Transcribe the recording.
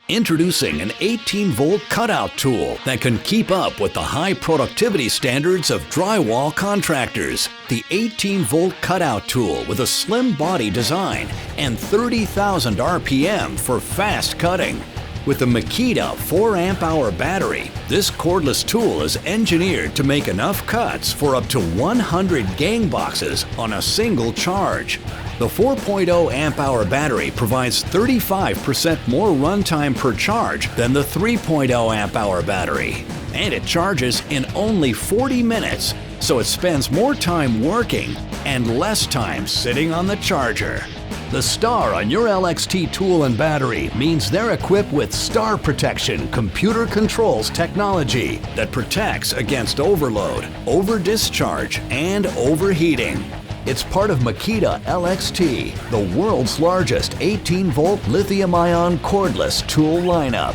Introducing an 18-volt cutout tool that can keep up with the high productivity standards of drywall contractors. The 18-volt cutout tool with a slim body design and 30,000 RPM for fast cutting. With the Makita 4 amp-hour battery, this cordless tool is engineered to make enough cuts for up to 100 gang boxes on a single charge. The 4.0 amp-hour battery provides 35% more runtime per charge than the 3.0 amp-hour battery. And it charges in only 40 minutes, so it spends more time working and less time sitting on the charger. The star on your LXT tool and battery means they're equipped with Star Protection computer controls technology that protects against overload, over-discharge, and overheating. It's part of Makita LXT, the world's largest 18-volt lithium-ion cordless tool lineup.